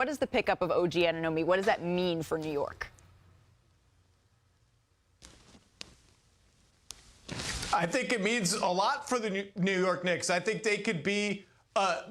What is the pickup of OG Anunoby? What does that mean for New York? I think it means a lot for the New York Knicks. I think they could be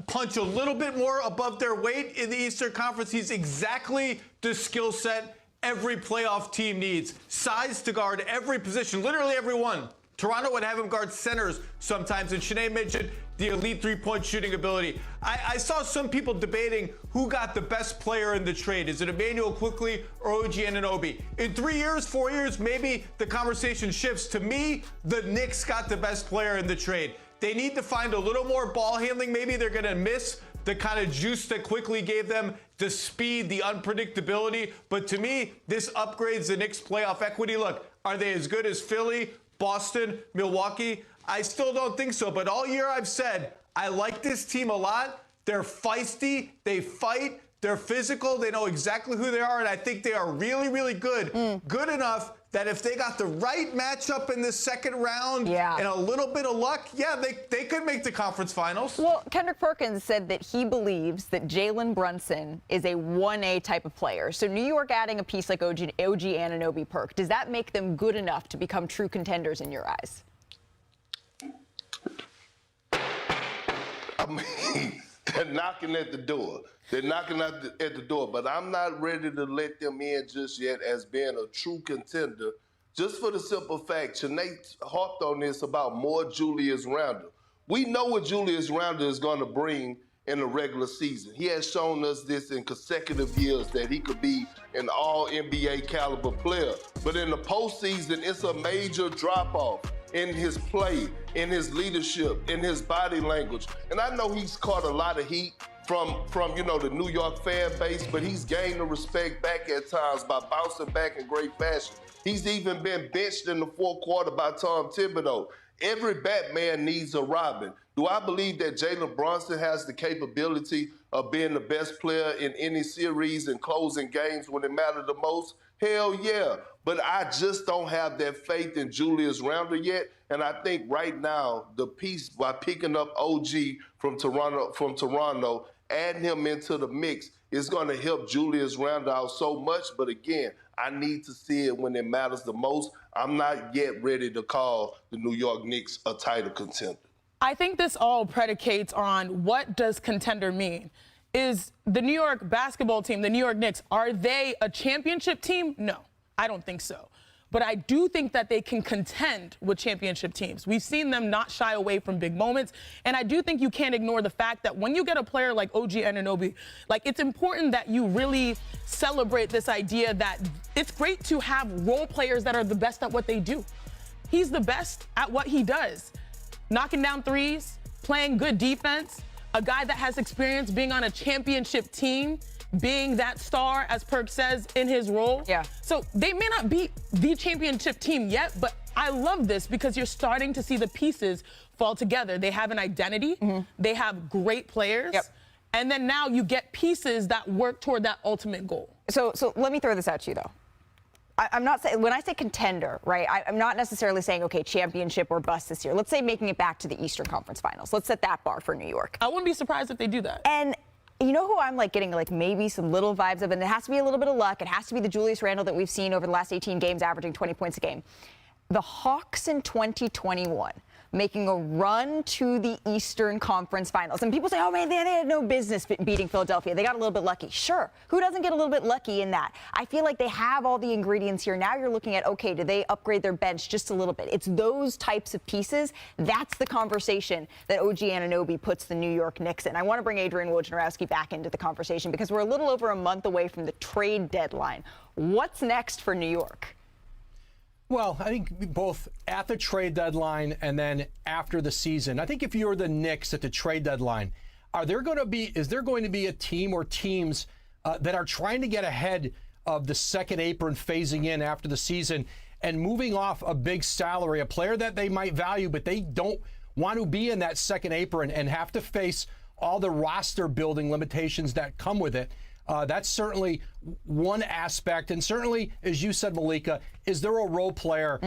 punch a little bit more above their weight in the Eastern Conference. He's exactly the skill set every playoff team needs. Size to guard every position, literally every one. Toronto would have him guard centers sometimes, and Shanae mentioned the elite three-point shooting ability. I saw some people debating who got the best player in the trade. Is it Emmanuel Quickley or OG Anunoby? In 3 years, 4 years, maybe the conversation shifts. To me, the Knicks got the best player in the trade. They need to find a little more ball handling. Maybe they're going to miss the kind of juice that Quickley gave them, the speed, the unpredictability. But to me, this upgrades the Knicks' playoff equity. Look, are they as good as Philly, Boston, Milwaukee? I still don't think so. But all year I've said, I like this team a lot. They're feisty. They fight. They're physical. They know exactly who they are. And I think they are really, really good. Good enough that if they got the right matchup in the second round and a little bit of luck, they could make the conference finals. Well, Kendrick Perkins said that he believes that Jalen Brunson is a 1A type of player. So New York adding a piece like OG Anunoby, Perk, does that make them good enough to become true contenders in your eyes? I mean, they're knocking at the door. They're knocking at the door, but I'm not ready to let them in just yet as being a true contender, just for the simple fact, Shanae harped on this about more Julius Randle. We know what Julius Randle is going to bring in the regular season. He has shown us this in consecutive years that he could be an all-NBA caliber player. But in the postseason, it's a major drop-off in his play, in his leadership, in his body language. And I know he's caught a lot of heat from the New York fan base, but he's gained the respect back at times by bouncing back in great fashion. He's even been benched in the fourth quarter by Tom Thibodeau. Every Batman needs a Robin. Do I believe that Jalen Brunson has the capability of being the best player in any series and closing games when it mattered the most? Hell yeah. But I just don't have that faith in Julius Randle yet. And I think right now, the piece by picking up OG from Toronto, adding him into the mix is going to help Julius Randle out so much. But again, I need to see it when it matters the most. I'm not yet ready to call the New York Knicks a title contender. I think this all predicates on what does contender mean. Is the New York basketball team, the New York Knicks, are they a championship team? No, I don't think so. But I do think that they can contend with championship teams. We've seen them not shy away from big moments. And I do think you can't ignore the fact that when you get a player like OG Anunoby, it's important that you really celebrate this idea that it's great to have role players that are the best at what they do. He's the best at what he does. Knocking down threes, playing good defense, a guy that has experience being on a championship team, being that star, as Perk says, in his role. Yeah. So they may not be the championship team yet, but I love this because you're starting to see the pieces fall together. They have an identity. They have great players. And then now you get pieces that work toward that ultimate goal. So let me throw this at you, though. I'm not saying, when I say contender, right, I'm not necessarily saying, okay, championship or bust this year. Let's say making it back to the Eastern Conference Finals. Let's set that bar for New York. I wouldn't be surprised if they do that. And you know who I'm getting maybe some little vibes of, and it has to be a little bit of luck. It has to be the Julius Randle that we've seen over the last 18 games, averaging 20 points a game. The Hawks in 2021 making a run to the Eastern Conference Finals. And people say, oh, man, they had no business beating Philadelphia. They got a little bit lucky. Sure. Who doesn't get a little bit lucky in that? I feel like they have all the ingredients here. Now you're looking at, okay, do they upgrade their bench just a little bit? It's those types of pieces. That's the conversation that OG Anunoby puts the New York Knicks in. I want to bring Adrian Wojnarowski back into the conversation because we're a little over a month away from the trade deadline. What's next for New York? Well, I think both at the trade deadline and then after the season. I think if you're the Knicks at the trade deadline, is there going to be a team or teams that are trying to get ahead of the second apron phasing in after the season and moving off a big salary, a player that they might value, but they don't want to be in that second apron and have to face all the roster building limitations that come with it? That's certainly one aspect. And certainly, as you said, Malika, is there a role player,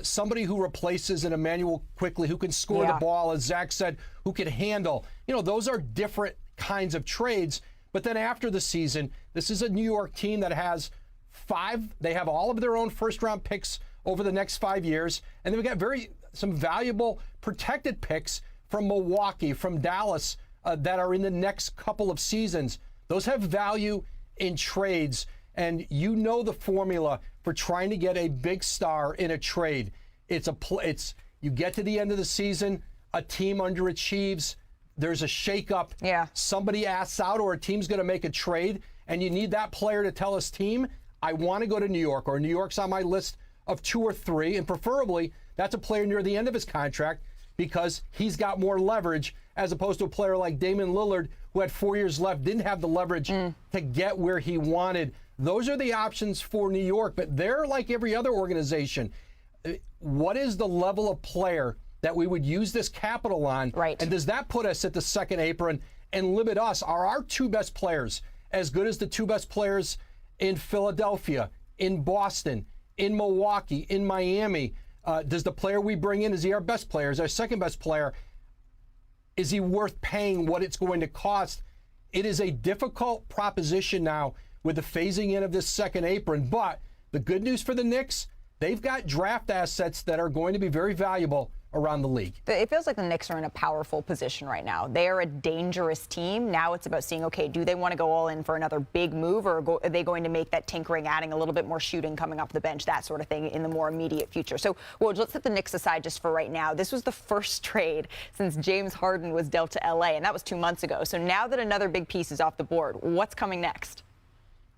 somebody who replaces an Emmanuel Quickley, who can score the ball, as Zach said, who can handle? Those are different kinds of trades. But then after the season, this is a New York team that has they have all of their own first-round picks over the next 5 years, and then we got some valuable protected picks from Milwaukee, from Dallas, that are in the next couple of seasons. Those have value in trades, and you know the formula for trying to get a big star in a trade. You get to the end of the season, a team underachieves, there's a shakeup, somebody asks out, or a team's going to make a trade, and you need that player to tell his team, I want to go to New York, or New York's on my list of 2 or 3, and preferably that's a player near the end of his contract because he's got more leverage as opposed to a player like Damian Lillard who had 4 years left, didn't have the leverage to get where he wanted. Those are the options for New York, but they're like every other organization. What is the level of player that we would use this capital on? Right. And does that put us at the second apron and limit us? Are our 2 best players as good as the 2 best players in Philadelphia, in Boston, in Milwaukee, in Miami? Does the player we bring in, is he our best player? Is our second best player? Is he worth paying what it's going to cost? It is a difficult proposition now with the phasing in of this second apron. But the good news for the Knicks, they've got draft assets that are going to be very valuable around the league. It feels like the Knicks are in a powerful position right now. They are a dangerous team. Now it's about seeing, okay, do they want to go all in for another big move, or are they going to make that tinkering, adding a little bit more shooting coming off the bench, that sort of thing in the more immediate future? So, well, let's set the Knicks aside just for right now. This was the first trade since James Harden was dealt to LA, and that was 2 months ago. So now that another big piece is off the board, what's coming next?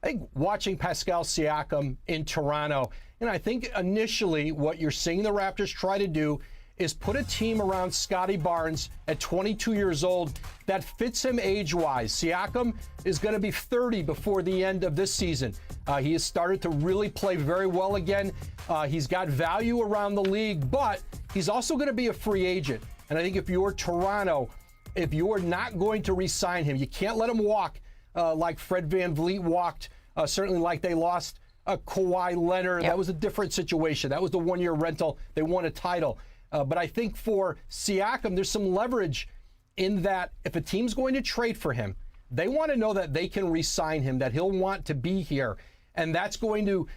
I think watching Pascal Siakam in Toronto, and I think initially what you're seeing the Raptors try to do is put a team around Scottie Barnes at 22 years old that fits him age-wise. Siakam is going to be 30 before the end of this season. He has started to really play very well again. He's got value around the league, but he's also going to be a free agent. And I think if you're Toronto, if you're not going to re-sign him, you can't let him walk like Fred VanVleet walked, certainly like they lost Kawhi Leonard. That was a different situation. That was the one-year rental. They won a title. But I think for Siakam, there's some leverage in that if a team's going to trade for him, they want to know that they can re-sign him, that he'll want to be here. And that's going to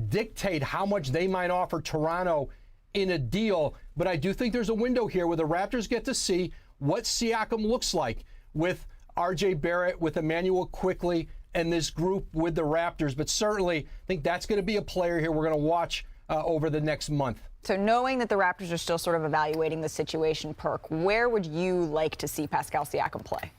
dictate how much they might offer Toronto in a deal. But I do think there's a window here where the Raptors get to see what Siakam looks like with R.J. Barrett, with Emmanuel Quickley, and this group with the Raptors. But certainly, I think that's going to be a player here we're going to watch over the next month. So knowing that the Raptors are still sort of evaluating the situation, Perk, where would you like to see Pascal Siakam play?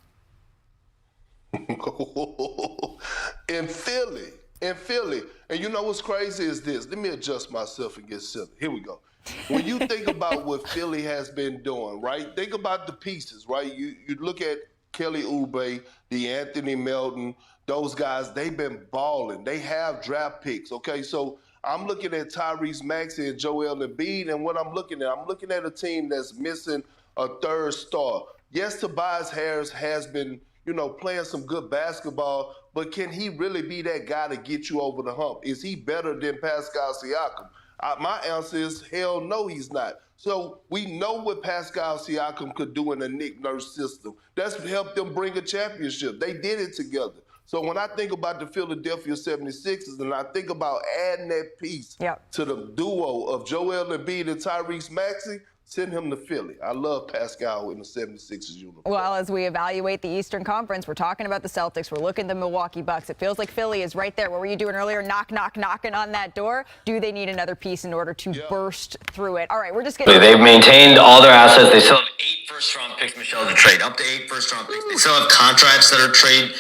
In Philly. And you know what's crazy is this. Let me adjust myself and get silly. Here we go. When you think about what Philly has been doing, right? Think about the pieces, right? You look at Kelly Oubre, Anthony Melton, those guys, they've been balling. They have draft picks, okay? So I'm looking at Tyrese Maxey and Joel Embiid, and what I'm looking at a team that's missing a third star. Yes, Tobias Harris has been, playing some good basketball, but can he really be that guy to get you over the hump? Is he better than Pascal Siakam? My answer is hell no, he's not. So we know what Pascal Siakam could do in a Nick Nurse system. That's helped them bring a championship. They did it together. So when I think about the Philadelphia 76ers and I think about adding that piece to the duo of Joel Embiid and Tyrese Maxey, send him to Philly. I love Pascal in the 76ers uniform. Well, as we evaluate the Eastern Conference, we're talking about the Celtics. We're looking at the Milwaukee Bucks. It feels like Philly is right there. What were you doing earlier? Knocking on that door. Do they need another piece in order to burst through it? All right, we're just getting... They've maintained all their assets. They still have 8 first-round picks, Michelle, to trade. Up to 8 first-round picks. They still have contracts that are trade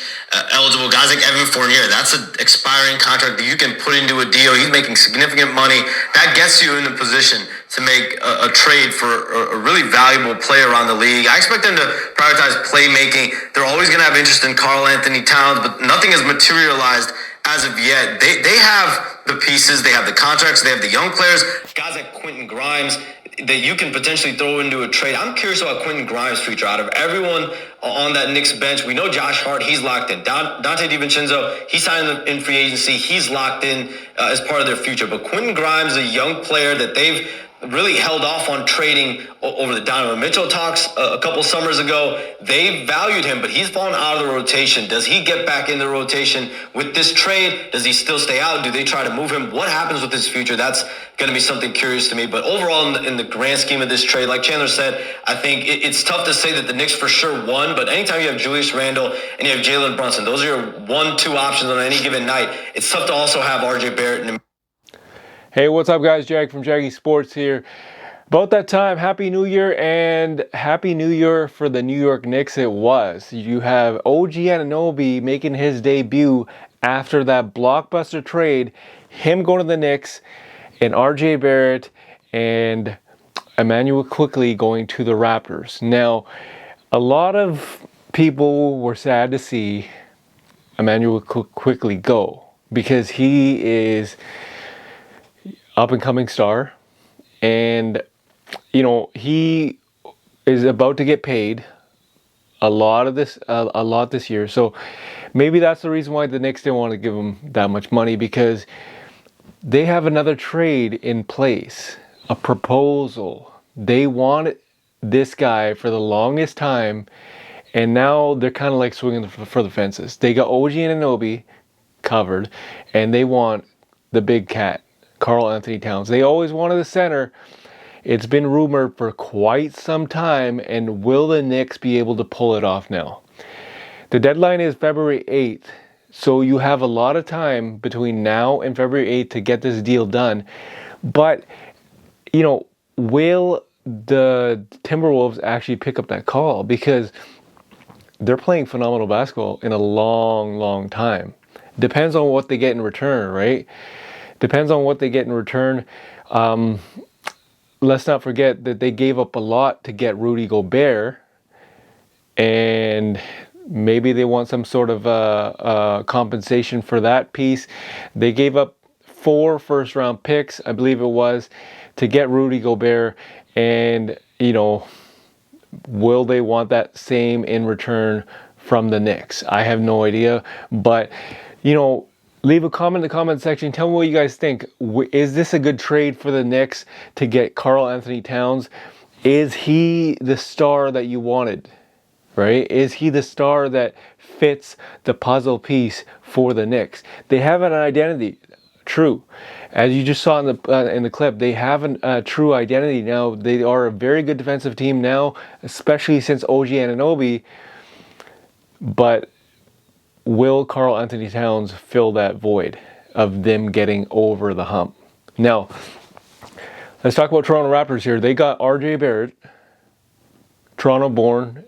eligible. Guys like Evan Fournier, that's an expiring contract that you can put into a deal. He's making significant money. That gets you in a position to make a trade for a really valuable player around the league. I expect them to prioritize playmaking. They're always going to have interest in Karl Anthony Towns, but nothing has materialized as of yet. They have the pieces, they have the contracts, they have the young players, guys like Quentin Grimes that you can potentially throw into a trade. I'm curious about Quentin Grimes' future. Out of everyone on that Knicks bench, we know Josh Hart, he's locked in. Dante DiVincenzo, he signed in free agency. He's locked in as part of their future. But Quentin Grimes, a young player that they've really held off on trading over the Donovan Mitchell talks a couple summers ago. They valued him, but he's fallen out of the rotation. Does he get back in the rotation with this trade? Does he still stay out? Do they try to move him? What happens with his future? That's going to be something curious to me. But overall, in the grand scheme of this trade, like Chandler said, I think it's tough to say that the Knicks for sure won, but anytime you have Julius Randle and you have Jalen Brunson, those are your 1-2 options on any given night. It's tough to also have RJ Barrett and Hey, what's up, guys? Jag from Jaggy Sports here. About that time, Happy New Year, and Happy New Year for the New York Knicks it was. You have OG Anunoby making his debut after that blockbuster trade, him going to the Knicks, and RJ Barrett and Emmanuel Quickley going to the Raptors. Now, a lot of people were sad to see Emmanuel Quickley go because he is up-and-coming star, and he is about to get paid a lot this year. So maybe that's the reason why the Knicks didn't want to give him that much money, because they have another trade in place, a proposal. They wanted this guy for the longest time, and now they're kind of like swinging for the fences. They got OG Anunoby covered, and they want the big cat, Karl Anthony Towns. They always wanted a center. It's been rumored for quite some time, and will the Knicks be able to pull it off now? The deadline is February 8th, so you have a lot of time between now and February 8th to get this deal done. But, will the Timberwolves actually pick up that call? Because they're playing phenomenal basketball in a long, long time. Depends on what they get in return, right? Depends on what they get in return. Let's not forget that they gave up a lot to get Rudy Gobert, and maybe they want some sort of compensation for that piece. They gave up 4 first-round picks, I believe it was, to get Rudy Gobert, and will they want that same in return from the Knicks? I have no idea, but leave a comment in the comment section. Tell me what you guys think. Is this a good trade for the Knicks to get Karl Anthony Towns? Is he the star that you wanted? Right? Is he the star that fits the puzzle piece for the Knicks? They have an identity. True. As you just saw in the clip, they have a true identity now. They are a very good defensive team now, especially since OG Anunoby. But will Karl Anthony Towns fill that void of them getting over the hump? Now, let's talk about Toronto Raptors here. They got RJ Barrett, Toronto-born,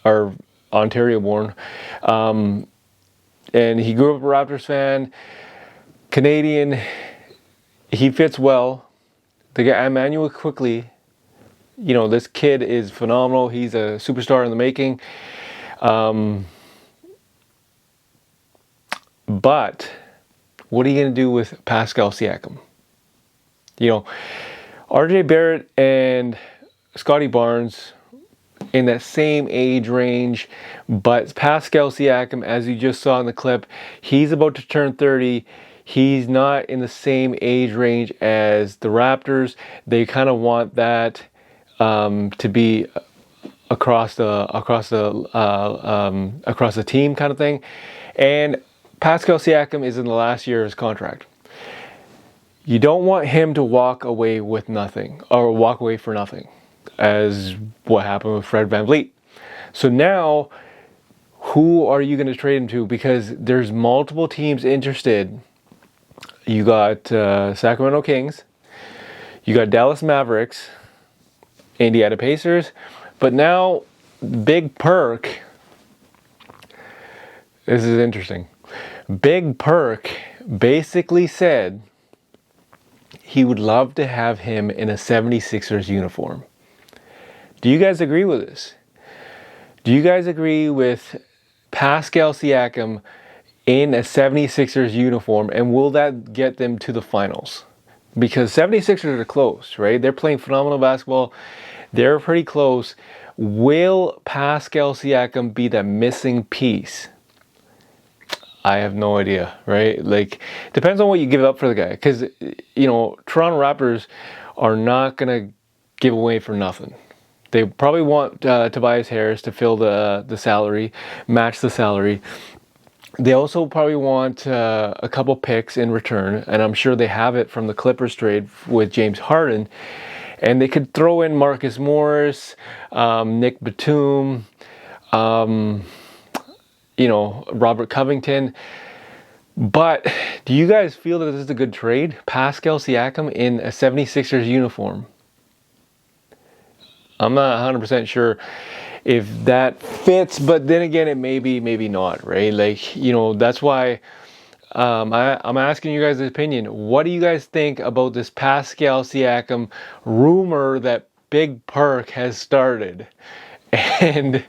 or Ontario-born, and he grew up a Raptors fan, Canadian. He fits well. They got Emmanuel Quickley. This kid is phenomenal. He's a superstar in the making. But what are you going to do with Pascal Siakam? RJ Barrett and Scottie Barnes in that same age range, but Pascal Siakam, as you just saw in the clip, he's about to turn 30. He's not in the same age range as the Raptors. They kind of want that to be across the team kind of thing. And Pascal Siakam is in the last year of his contract. You don't want him to walk away with nothing, or walk away for nothing, as what happened with Fred VanVleet. So now, who are you going to trade him to? Because there's multiple teams interested. You got Sacramento Kings, you got Dallas Mavericks, Indiana Pacers, but now Big Perk. This is interesting. Big Perk basically said he would love to have him in a 76ers uniform. Do you guys agree with this? Do you guys agree with Pascal Siakam in a 76ers uniform, and will that get them to the finals? Because 76ers are close, right? They're playing phenomenal basketball. They're pretty close. Will Pascal Siakam be that missing piece? I have no idea, right? Like, depends on what you give up for the guy. Because, you know, Toronto Raptors are not going to give away for nothing. They probably want Tobias Harris to fill the salary, match the salary. They also probably want a couple picks in return, and I'm sure they have it from the Clippers trade with James Harden. And they could throw in Marcus Morris, Nick Batum, you know, Robert Covington. But do you guys feel that this is a good trade? Pascal Siakam in a 76ers uniform. I'm not 100% sure if that fits, but then again, it may be, maybe not, right? Like, you know, that's why I'm asking you guys' opinion. What do you guys think about this Pascal Siakam rumor that Big Perk has started? And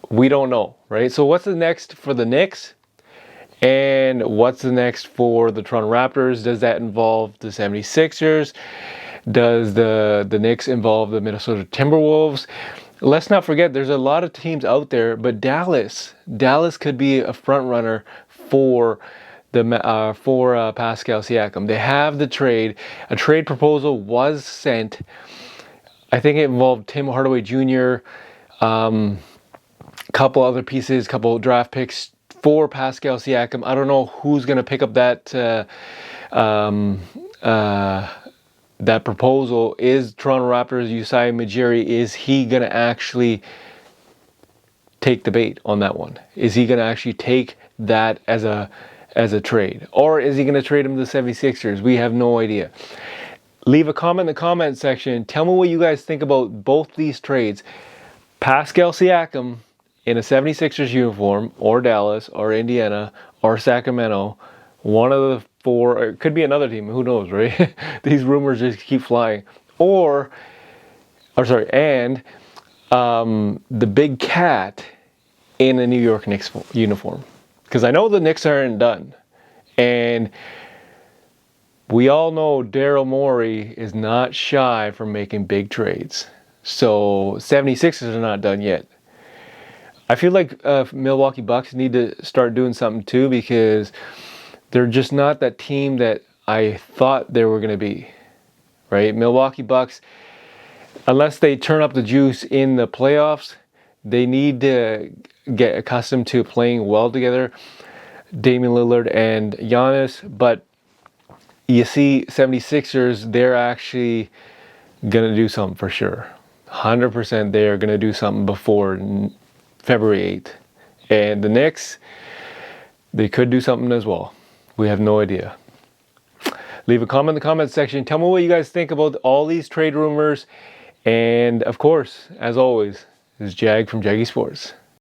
we don't know, right? So what's the next for the Knicks? And what's the next for the Toronto Raptors? Does that involve the 76ers? Does the Knicks involve the Minnesota Timberwolves? Let's not forget, there's a lot of teams out there, but Dallas could be a front runner for Pascal Siakam. They have the trade. A trade proposal was sent. I think it involved Tim Hardaway Jr., couple other pieces, couple draft picks for Pascal Siakam. I don't know who's going to pick up that that proposal. Is Toronto Raptors Usai Ujiri, is he going to actually take the bait on that one? Is he going to actually take that as a trade? Or is he going to trade him to the 76ers? We have no idea. Leave a comment in the comment section. Tell me what you guys think about both these trades. Pascal Siakam in a 76ers uniform, or Dallas, or Indiana, or Sacramento, one of the four, or it could be another team, who knows, right? These rumors just keep flying. And the Big Cat in a New York Knicks uniform. Because I know the Knicks aren't done. And we all know Daryl Morey is not shy from making big trades. So 76ers are not done yet. I feel like Milwaukee Bucks need to start doing something too, because they're just not that team that I thought they were going to be, right? Milwaukee Bucks, unless they turn up the juice in the playoffs, they need to get accustomed to playing well together, Damian Lillard and Giannis. But you see 76ers, they're actually going to do something for sure. 100% they're going to do something before February 8th. And the Knicks, they could do something as well. We have no idea. Leave a comment in the comment section. Tell me what you guys think about all these trade rumors. And of course, as always, this is Jag from Jaggy Sports.